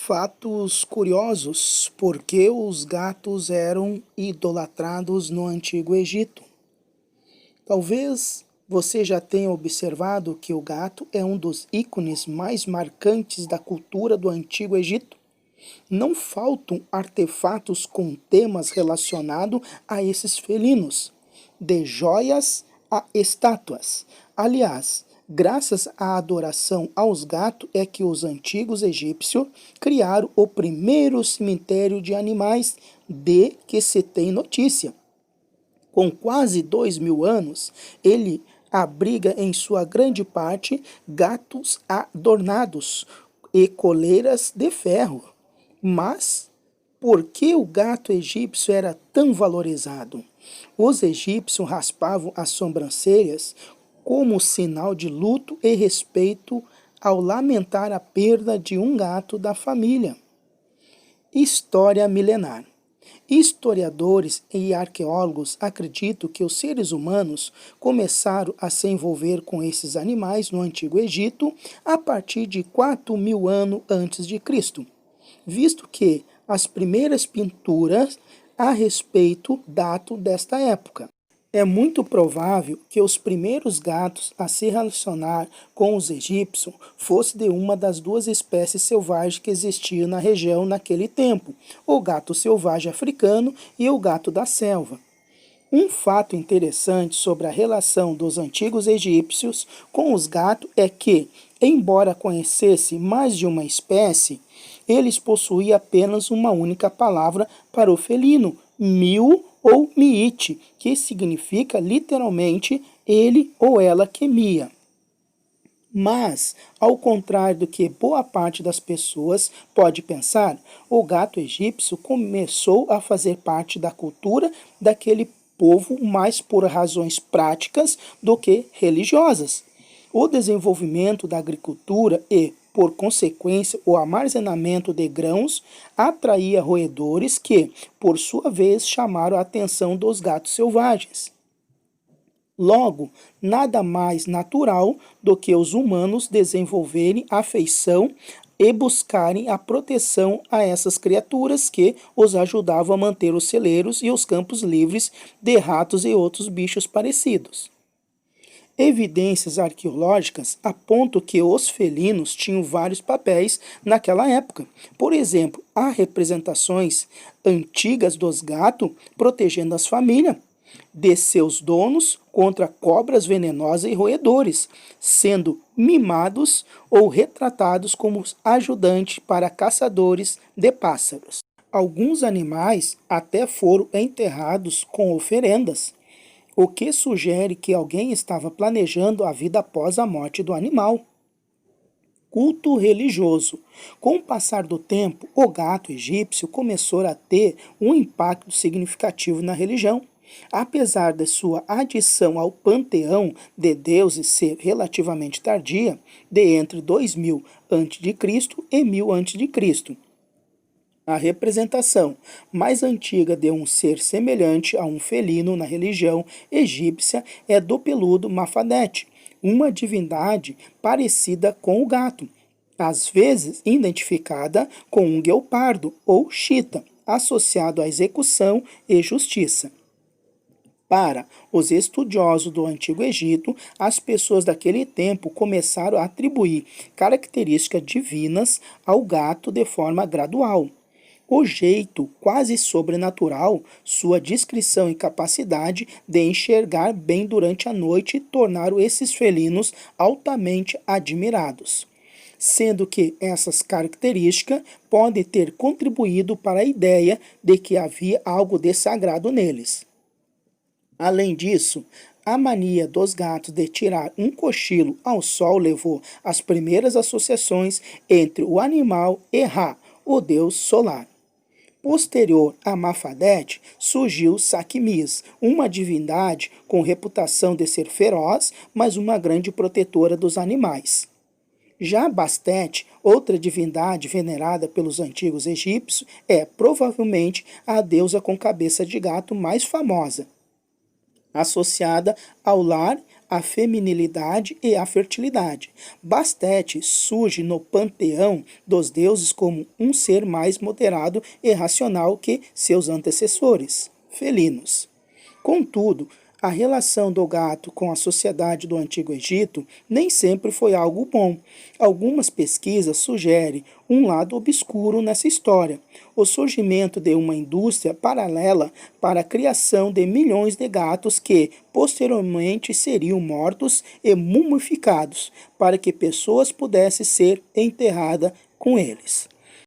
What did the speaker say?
Fatos curiosos: por que os gatos eram idolatrados no Antigo Egito? Talvez você já tenha observado que o gato é um dos ícones mais marcantes da cultura do Antigo Egito. Não faltam artefatos com temas relacionados a esses felinos, de joias a estátuas. Aliás, graças à adoração aos gatos é que os antigos egípcios criaram o primeiro cemitério de animais de que se tem notícia. Com quase 2000 anos, ele abriga em sua grande parte gatos adornados e coleiras de ferro. Mas por que o gato egípcio era tão valorizado? Os egípcios raspavam as sobrancelhas como sinal de luto e respeito ao lamentar a perda de um gato da família. História milenar. Historiadores e arqueólogos acreditam que os seres humanos começaram a se envolver com esses animais no Antigo Egito a partir de 4000 anos antes de Cristo, visto que as primeiras pinturas a respeito datam desta época. É muito provável que os primeiros gatos a se relacionar com os egípcios fossem de uma das duas espécies selvagens que existiam na região naquele tempo, o gato selvagem africano e o gato da selva. Um fato interessante sobre a relação dos antigos egípcios com os gatos é que, embora conhecessem mais de uma espécie, eles possuíam apenas uma única palavra para o felino, miu ou miite, que significa literalmente ele ou ela que mia. Mas, ao contrário do que boa parte das pessoas pode pensar, o gato egípcio começou a fazer parte da cultura daquele povo mais por razões práticas do que religiosas. O desenvolvimento da agricultura e, por consequência, o armazenamento de grãos atraía roedores que, por sua vez, chamaram a atenção dos gatos selvagens. Logo, nada mais natural do que os humanos desenvolverem afeição e buscarem a proteção a essas criaturas que os ajudavam a manter os celeiros e os campos livres de ratos e outros bichos parecidos. Evidências arqueológicas apontam que os felinos tinham vários papéis naquela época. Por exemplo, há representações antigas dos gatos protegendo as famílias de seus donos contra cobras venenosas e roedores, sendo mimados ou retratados como ajudantes para caçadores de pássaros. Alguns animais até foram enterrados com oferendas, o que sugere que alguém estava planejando a vida após a morte do animal. Culto religioso. Com o passar do tempo, o gato egípcio começou a ter um impacto significativo na religião. Apesar de sua adição ao panteão de deuses ser relativamente tardia, de entre 2000 a.C. e 1000 a.C., a representação mais antiga de um ser semelhante a um felino na religião egípcia é do peludo Mafadete, uma divindade parecida com o gato, às vezes identificada com um guepardo ou chita, associado à execução e justiça. Para os estudiosos do Antigo Egito, as pessoas daquele tempo começaram a atribuir características divinas ao gato de forma gradual. O jeito quase sobrenatural, sua discrição e capacidade de enxergar bem durante a noite tornaram esses felinos altamente admirados, sendo que essas características podem ter contribuído para a ideia de que havia algo de sagrado neles. Além disso, a mania dos gatos de tirar um cochilo ao sol levou às primeiras associações entre o animal e Ra, o deus solar. Posterior a Mafadete, surgiu Saquemis, uma divindade com reputação de ser feroz, mas uma grande protetora dos animais. Já Bastet, outra divindade venerada pelos antigos egípcios, é provavelmente a deusa com cabeça de gato mais famosa, associada ao lar, a feminilidade e a fertilidade. Bastet surge no panteão dos deuses como um ser mais moderado e racional que seus antecessores, felinos. Contudo, a relação do gato com a sociedade do Antigo Egito nem sempre foi algo bom. Algumas pesquisas sugerem um lado obscuro nessa história: o surgimento de uma indústria paralela para a criação de milhões de gatos que, posteriormente, seriam mortos e mumificados, para que pessoas pudessem ser enterradas com eles.